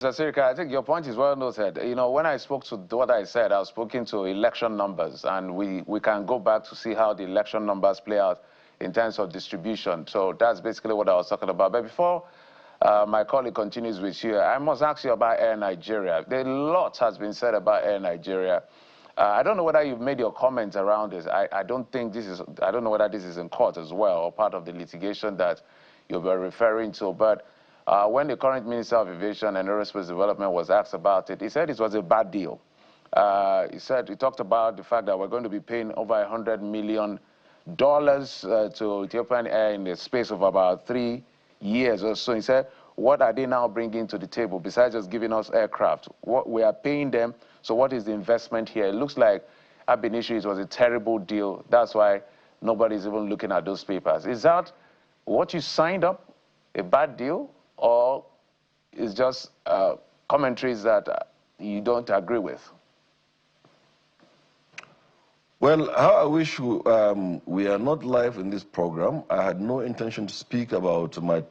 Mr. Sirika, I think your point is well noted. You know, when I spoke to what I said, I was speaking to election numbers, and we can go back to see how the election numbers play out in terms of distribution. So that's basically what I was talking about. But before my colleague continues with you, I must ask you about Air Nigeria. A lot has been said about Air Nigeria. I don't know whether you've made your comments around this. I don't think this is, I don't know whether this is in court as well or part of the litigation that you were referring to, but when the current Minister of Aviation and Aerospace Development was asked about it, he said it was a bad deal. He talked about the fact that we're going to be paying over $100 million to Ethiopian Air in the space of about 3 years or so. He said, what are they now bringing to the table besides just giving us aircraft? What we are paying them, so what is the investment here? It looks like ab initio it was a terrible deal. That's why nobody's even looking at those papers. Is that what you signed up, a bad deal? Or is just commentaries that you don't agree with? Well, how I wish we are not live in this program. I had no intention to speak about my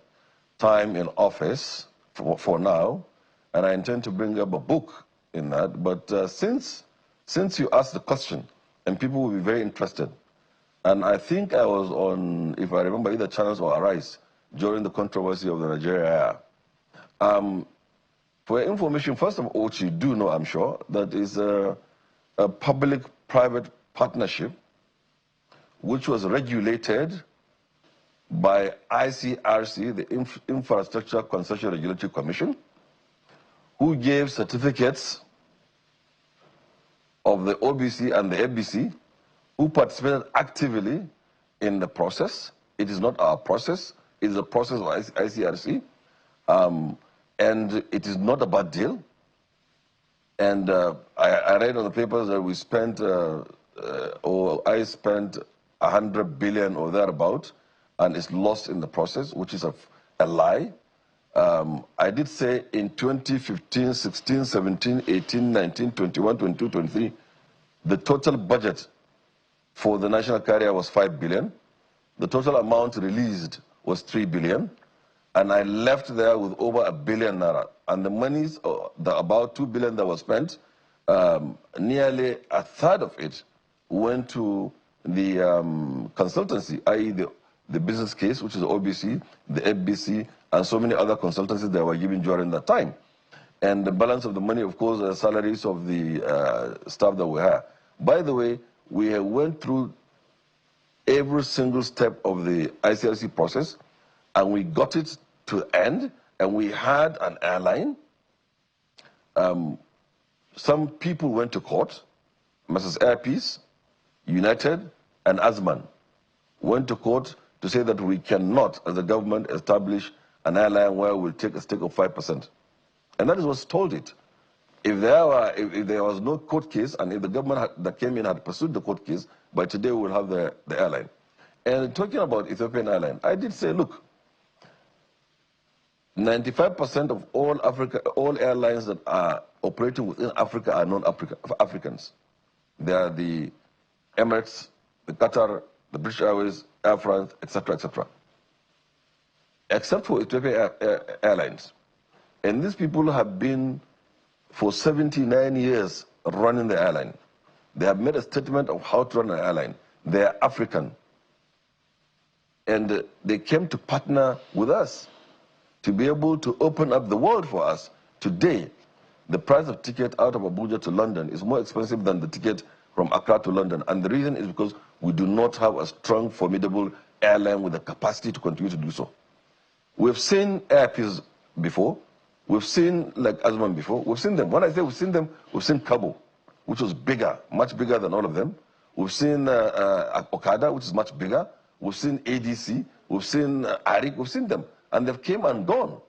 time in office for now, and I intend to bring up a book in that. But since you asked the question, and people will be very interested, and I think I was on, if I remember, either Channels or Arise, during the controversy of the Nigeria Air. For your information, first of all, what you do know, I'm sure, that is a public-private partnership which was regulated by ICRC, the Infrastructure Concession Regulatory Commission, who gave certificates of the OBC and the FBC, who participated actively in the process. It is not our process. It is a process of ICRC, and it is not a bad deal. And I read on the papers that we spent, or I spent 100 billion or thereabout, and it's lost in the process, which is a lie. I did say in 2015, 16, 17, 18, 19, 21, 22, 23, the total budget for the national carrier was 5 billion. The total amount released was 3 billion, and I left there with over 1 billion naira. And the monies, the about 2 billion that was spent, nearly a third of it went to the consultancy, i.e. the business case, which is the OBC, the FBC, and so many other consultancies that were given during that time. And the balance of the money, of course, are salaries of the staff that we have. By the way, we went through every single step of the ICRC process, and we got it to end, and we had an airline. Some people went to court. Mrs. Airpeace, United, and Azman went to court to say that we cannot, as a government, establish an airline where we'll take a stake of 5%. And that is what's told it. If there was no court case, and if the government that came in had pursued the court case, by today we'll have the airline. And talking about Ethiopian Airlines, I did say, look, 95% of all airlines that are operating within Africa are non-Africans. They are the Emirates, the Qatar, the British Airways, Air France, etc., etc. Except for Ethiopian Airlines. And these people have been for 79 years running the airline. They have made a statement of how to run an airline. They are African. And they came to partner with us to be able to open up the world for us. Today, the price of ticket out of Abuja to London is more expensive than the ticket from Accra to London. And the reason is because we do not have a strong, formidable airline with the capacity to continue to do so. We've seen Airpeace before. We've seen like Azman before. We've seen them. When I say we've seen them, we've seen Cabo, which was bigger, much bigger than all of them. We've seen Okada, which is much bigger. We've seen ADC. We've seen Arik. We've seen them. And they've came and gone.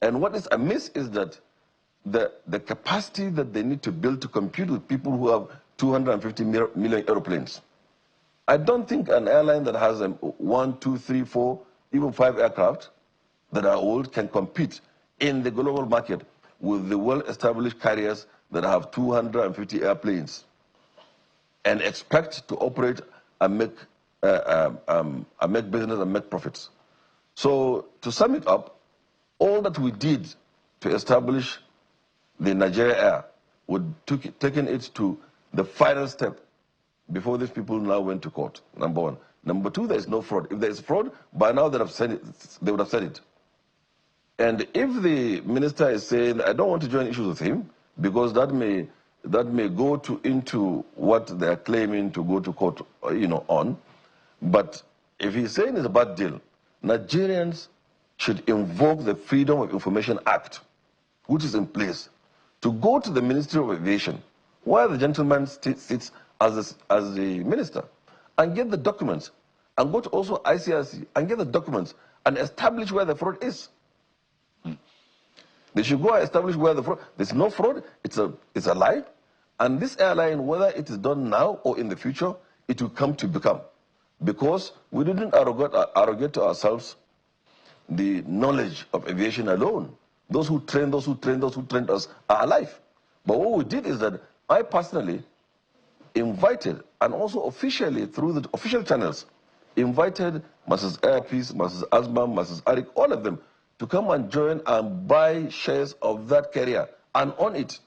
And what is amiss is that the capacity that they need to build to compete with people who have 250 million airplanes. I don't think an airline that has 1, 2, 3, 4, even 5 aircraft that are old can compete in the global market with the well-established carriers that have 250 airplanes and expect to operate and make business and make profits. So to sum it up, all that we did to establish the Nigeria Air, would taken it to the final step before these people now went to court, number one. Number two, there is no fraud. If there is fraud, by now they would have said it. And if the minister is saying, I don't want to join issues with him, because that may go into what they are claiming to go to court, on. But if he's saying it's a bad deal, Nigerians should invoke the Freedom of Information Act, which is in place, to go to the Ministry of Aviation, where the gentleman sits as the minister, and get the documents, and go to also ICRC and get the documents, and establish where the fraud is. They should go and establish where the fraud. There's no fraud. It's a lie, and this airline, whether it is done now or in the future, it will come to become, because we didn't arrogate to ourselves the knowledge of aviation alone. Those who trained us are alive. But what we did is that I personally invited, and also officially through the official channels, invited Mrs. Airpeace, Mrs. Asbam, Mrs. Arik, all of them, to come and join and buy shares of that carrier and own it,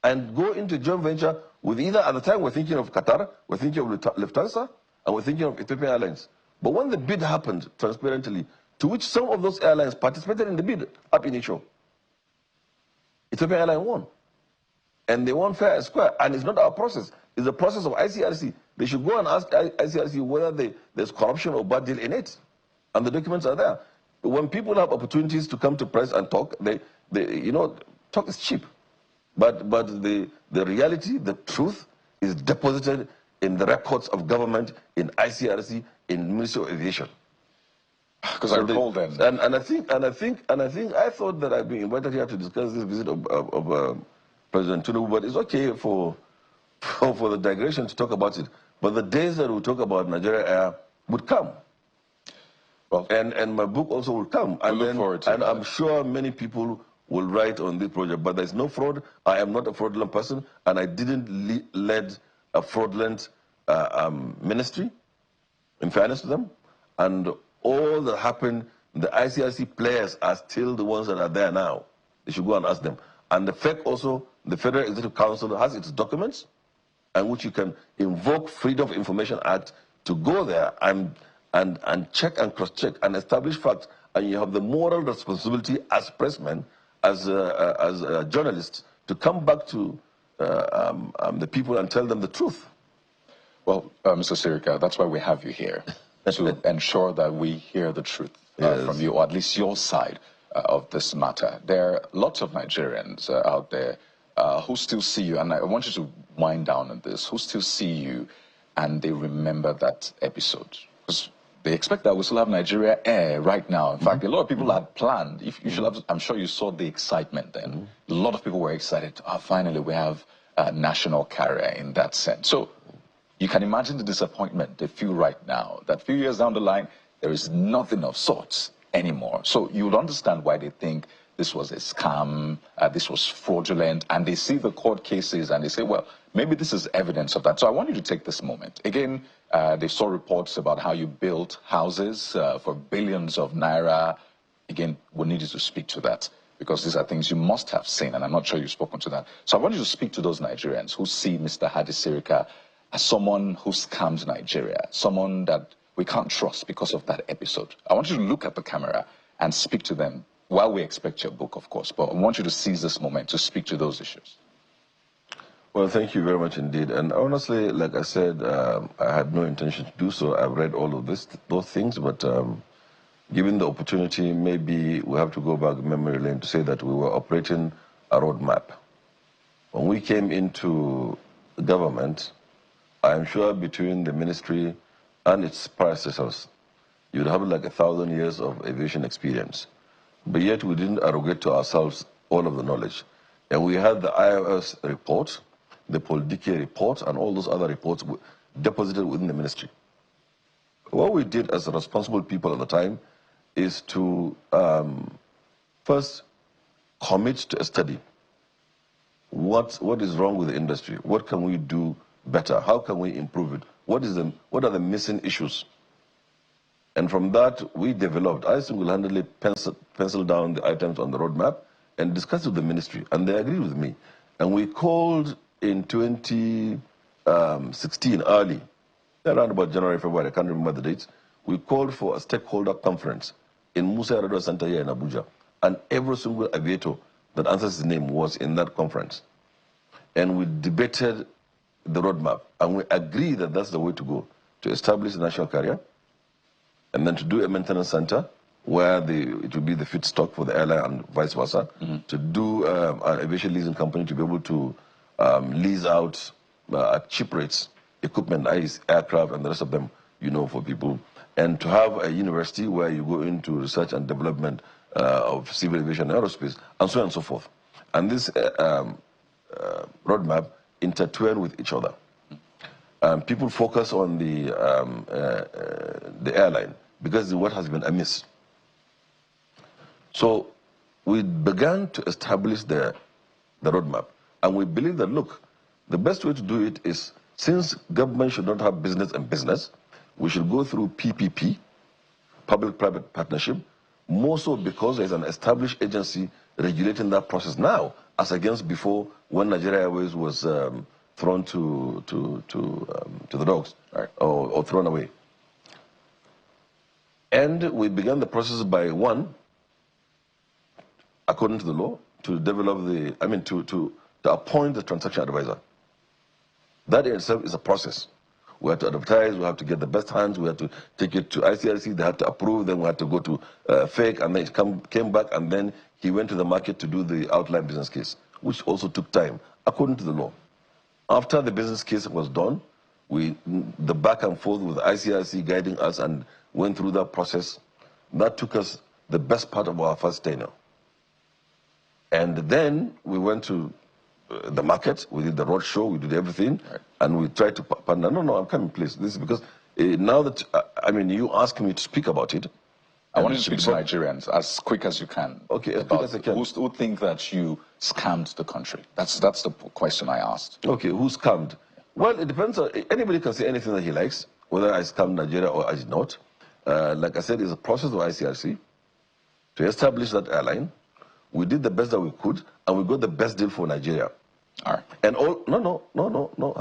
and go into joint venture with either, at the time we're thinking of Qatar, we're thinking of Lufthansa, and we're thinking of Ethiopian Airlines. But when the bid happened transparently, to which some of those airlines participated in the bid up initial, Ethiopian Airlines won. And they won fair and square. And it's not our process. It's the process of ICRC. They should go and ask ICRC whether there's corruption or bad deal in it. And the documents are there. When people have opportunities to come to press and talk, talk is cheap. But the reality, the truth, is deposited in the records of government, in ICRC, in Ministry of Aviation. Because I recall then. And I thought that I'd been invited here to discuss this visit of President Tinubu, but it's okay for the digression to talk about it. But the days that we talk about Nigeria Air would come. Well, and my book also will come. And look forward to it. I'm sure many people will write on this project. But there's no fraud. I am not a fraudulent person, and I didn't lead a fraudulent ministry, in fairness to them. And all that happened, the ICRC players are still the ones that are there now. They should go and ask them. And the FEC also, the Federal Executive Council, has its documents, and which you can invoke Freedom of Information Act to go there and check and cross-check and establish facts. And you have the moral responsibility as pressmen, as journalists, to come back to the people and tell them the truth. Well, Mr. Sirika, that's why we have you here, to ensure that we hear the truth from you, or at least your side of this matter. There are lots of Nigerians out there who still see you, and I want you to wind down on this, who still see you and they remember that episode. Because they expect that we still have Nigeria Air right now. In fact, a lot of people had planned. If you should have, I'm sure you saw the excitement then. A lot of people were excited. Finally, we have a national carrier in that sense. So you can imagine the disappointment they feel right now, that a few years down the line, there is nothing of sorts anymore. So you would understand why they think this was a scam, this was fraudulent, and they see the court cases and they say, well, maybe this is evidence of that. So I want you to take this moment. Again, they saw reports about how you built houses for billions of naira. Again, we need you to speak to that, because these are things you must have seen, and I'm not sure you've spoken to that. So I want you to speak to those Nigerians who see Mr. Hadi Sirika as someone who scams Nigeria, someone that we can't trust because of that episode. I want you to look at the camera and speak to them while we expect your book, of course. But I want you to seize this moment to speak to those issues. Well, thank you very much indeed. And honestly, like I said, I had no intention to do so. I've read all of those things, but given the opportunity, maybe we have to go back memory lane to say that we were operating a roadmap. When we came into government, I'm sure between the ministry and its predecessors, you'd have like 1,000 years of aviation experience. But yet we didn't arrogate to ourselves all of the knowledge. And we had the IOS report, the PoliticsToday report, and all those other reports deposited within the ministry. What we did as responsible people at the time is to first commit to a study. What is wrong with the industry? What can we do better? How can we improve it? What are the missing issues? And from that, we developed, I single-handedly penciled down the items on the roadmap and discussed with the ministry, and they agreed with me. And we called in 2016 early, around about January, February, I can't remember the dates. We called for a stakeholder conference in Musa Yar'Adua Center here in Abuja, and every single aviator that answers his name was in that conference. And we debated the roadmap, and we agreed that that's the way to go, to establish a national carrier, and then to do a maintenance center where it will be the feedstock for the airline and vice versa, to do an aviation leasing company to be able to lease out at cheap rates equipment, aircraft and the rest of them, for people, and to have a university where you go into research and development of civil aviation and aerospace, and so on and so forth. And this roadmap intertwine with each other. People focus on the airline because what has been amiss. So we began to establish the roadmap, and we believe that, look, the best way to do it is, since government should not have business and business, we should go through PPP, public-private partnership, more so because there's an established agency regulating that process now, as against before, when Nigeria Airways was thrown to the dogs, right, or thrown away. And we began the process by, one, according to the law, to develop to appoint the transaction advisor. That in itself is a process. We have to advertise, we have to get the best hands, we have to take it to ICRC, they have to approve, then we have to go to FAKE, and then it came back, and then he went to the market to do the outline business case, which also took time, according to the law. After the business case was done, the back and forth with ICRC guiding us and went through that process. That took us the best part of our first tenure. And then we went to the market, we did the road show, we did everything, right, and we tried to partner. No, I'm coming, please. This is because now that, you asked me to speak about it. I want you to speak to Nigerians as quick as you can. Okay, as quick as I can. Who think that you scammed the country? That's the question I asked. Okay, who scammed? Well, it depends on, anybody can say anything that he likes, whether I scammed Nigeria or I did not. Like I said, it's a process of ICRC to establish that airline. We did the best that we could, and we got the best deal for Nigeria. All right. And all, no, hang on. No,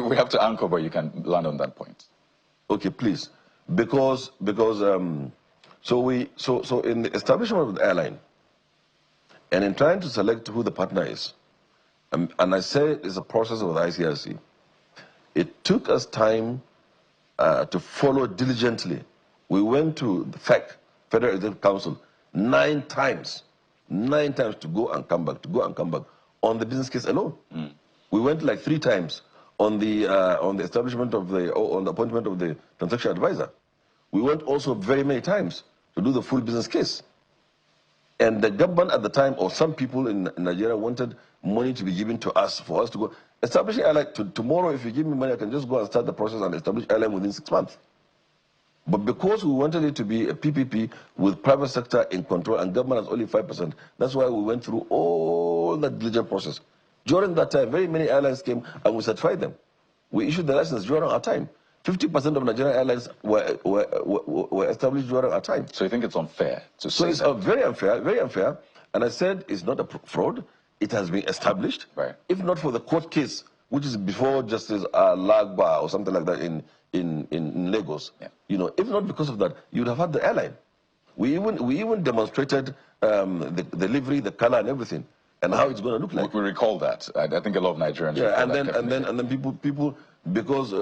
we have to anchor, but you can land on that point. Okay, please. Because so in the establishment of the airline, and in trying to select who the partner is, and I say it's a process of the ICRC, it took us time to follow diligently. We went to the FEC, Federal Executive Council, 9 times to go and come back, on the business case alone. We went like 3 times on the establishment of on the appointment of the transaction advisor. We went also very many times to do the full business case. And the government at the time, or some people in Nigeria, wanted money to be given to us, for us to go. Establishing airline, tomorrow, if you give me money, I can just go and start the process and establish airline within 6 months. But because we wanted it to be a PPP with private sector in control and government has only 5%, that's why we went through all that diligent process. During that time, very many airlines came and we certified them. We issued the license during our time. 50% of Nigerian airlines were established during our time. So you think it's unfair to say that? So it's very unfair. And I said it's not a fraud. It has been established. Right. If not for the court case, which is before Justice Lagba or something like that in Lagos, yeah, if not because of that, you'd have had the airline. We even demonstrated the livery, the color, and everything, and how it's going to look like. We recall that. I think a lot of Nigerians. Yeah, and then people because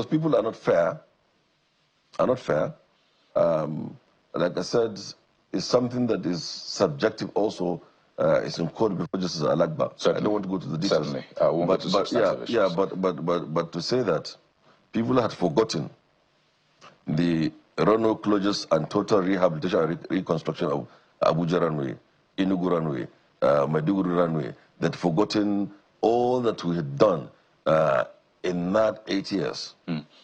people are not fair. Like I said, it's something that is subjective also. It's in court before Justice Alagba. So I don't want to go to the details. Certainly. But to say that people had forgotten the runway closures and total rehabilitation and reconstruction of Abuja runway, Enugu runway, Maiduguri runway, that forgotten all that we had done in that 8 years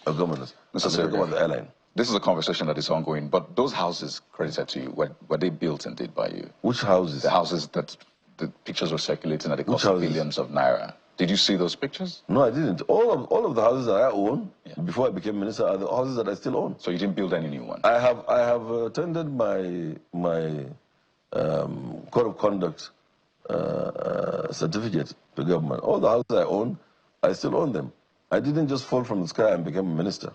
of governance. About the airline. This is a conversation that is ongoing, but those houses credited to you, were they built indeed by you? Which houses? The houses that the pictures were circulating at the cost of billions of naira. Did you see those pictures? No, I didn't. All of the houses that I own, before I became minister, are the houses that I still own. So you didn't build any new ones? I have attended my code of conduct certificate to government. All the houses I own, I still own them. I didn't just fall from the sky and become a minister.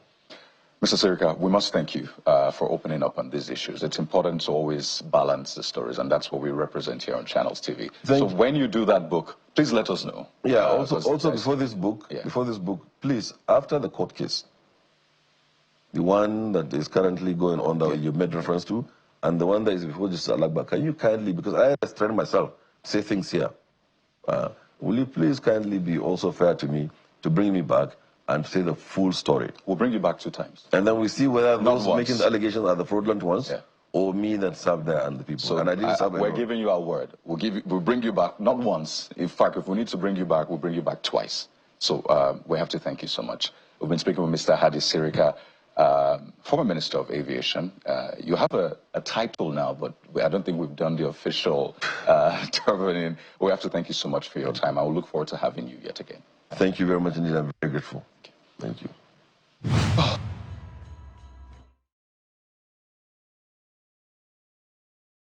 Mr. Sirika, we must thank you for opening up on these issues. It's important to always balance the stories, and that's what we represent here on Channels TV. So when you do that book, please let us know. Yeah, also before this book, please, after the court case, the one that is currently going on that you made reference to, and the one that is before Justice Alagba, can you kindly, because I restrain myself, say things here, will you please kindly be also fair to me to bring me back and say the full story? We'll bring you back 2 times. And then we see whether those making the allegations are the fraudulent ones, or me that served there and the people. So and I didn't serve we're giving you our word. We'll bring you back, not once. In fact, if we need to bring you back, we'll bring you back twice. So we have to thank you so much. We've been speaking with Mr. Hadi Sirika, former Minister of Aviation. You have a title now, but I don't think we've done the official turban. We have to thank you so much for your time. I will look forward to having you yet again. Thank you very much indeed. I'm very grateful. Thank you.